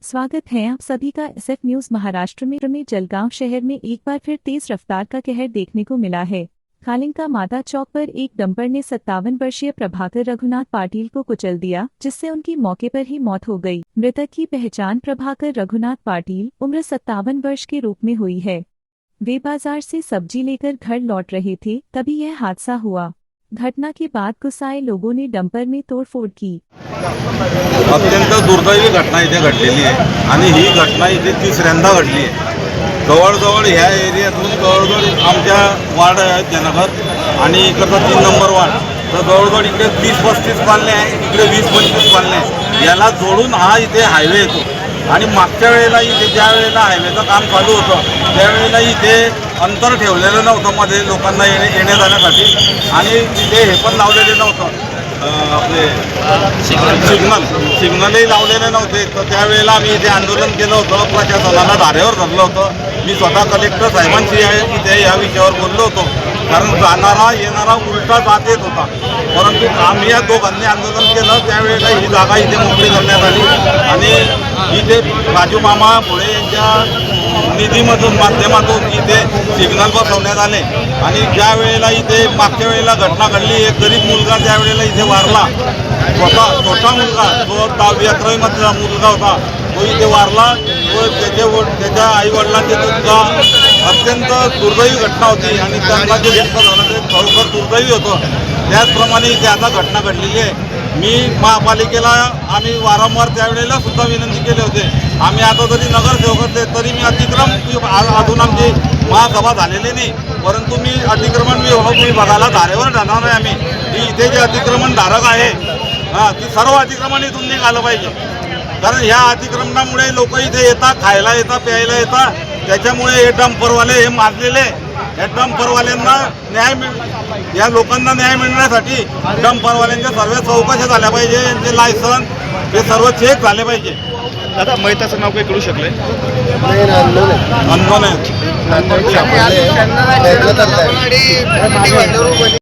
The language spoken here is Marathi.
स्वागत है आप सभी का SF न्यूज। महाराष्ट्र में जलगांव शहर में एक बार फिर तेज रफ्तार का कहर देखने को मिला है। खालिंका माता चौक पर एक डंपर ने 57 वर्षीय प्रभाकर रघुनाथ पाटिल को कुचल दिया, जिससे उनकी मौके पर ही मौत हो गई। मृतक की पहचान प्रभाकर रघुनाथ पाटिल उम्र 57 वर्ष के रूप में हुई है। वे बाजार से सब्जी लेकर घर लौट रहे थे, तभी यह हादसा हुआ। घटना के बाद गुस्साए लोगों ने डंपर में तोड़फोड़ की। अत्यंत दुर्दैवी घटना इथे घडलेली आहे आणि ही घटना इथे तिसऱ्यांदा घडली आहे। जवळजवळ ह्या एरियातून जवळजवळ आमच्या वार्ड आहेत जनगर आणि इकडचा 3 नंबर वार्ड, तर जवळजवळ इकडे 30-35 कॉलनी आहे, इकडे 20-25 कॉलनी आहे। याला जोडून हा इथे हायवे येतो आणि मागच्या वेळेला इथे ज्या वेळेला हायवेचं काम चालू होतं त्यावेळेला इथे अंतर ठेवलेलं नव्हतं मध्ये लोकांना येण्या जाण्यासाठी, आणि तिथे हे पण लावलेले नव्हतं आपले सिग्नलही लावलेले नव्हते। तर त्यावेळेला आम्ही इथे आंदोलन केलं होतं, प्रशासनाला धारेवर धरलं होतं। मी स्वतः कलेक्टर साहेबांशी इथे या विषयावर बोललो होतो, कारण जाणारा येणारा उलटा जात येत होता। परंतु आम्ही या दोघांनी आंदोलन केलं त्यावेळेला ही जागा इथे मोकळी करण्यात आली आणि इथे राजू मामा पुढे यांच्या निधीमधून माध्यमातून इथे सिग्नल बसवण्यात आले। आणि ज्या वेळेला इथे मागच्या वेळेला घटना घडली, एक गरीब मुलगा ज्या वेळेला इथे वारला, छोटा मुलगा जो 10वी-11वी मधला मुलगा होता, तो इथे वारला। तो त्याच्या आईवडिलांची सुद्धा अत्यंत दुर्दैवी घटना होती आणि त्यांना जे व्यक्त झालं ते खरोखर दुर्दैवी होतं। त्याचप्रमाणे इथे आता घटना घडलेली आहे। मी महापालिकेला आम्ही वारंवार त्यावेळेला सुद्धा विनंती केली होते। आम्ही आता जरी नगरसेवक होते तरी मी अजून आमची महासभा झालेली नाही, परंतु मी अतिक्रमण विभागाला धारेवर जाणार आहे आम्ही की इथे जे अतिक्रमण धारक आहे ती सर्व अतिक्रमण इथून निघालं पाहिजे। कारण ह्या अतिक्रमणामुळे लोक इथे येतात, खायला येतात, प्यायला येतात, त्याच्यामुळे हे डंपरवाले हे मारलेले। या डंपरवाल्यांना या लोकांना न्याय मिळण्यासाठी डंपरवाल्यांच्या सर्व चौकशा झाल्या पाहिजे, यांचे लायसन हे सर्व चेक झाले पाहिजे। दादा मैताचं नाव काही कळू शकलंय? अननोन आहे।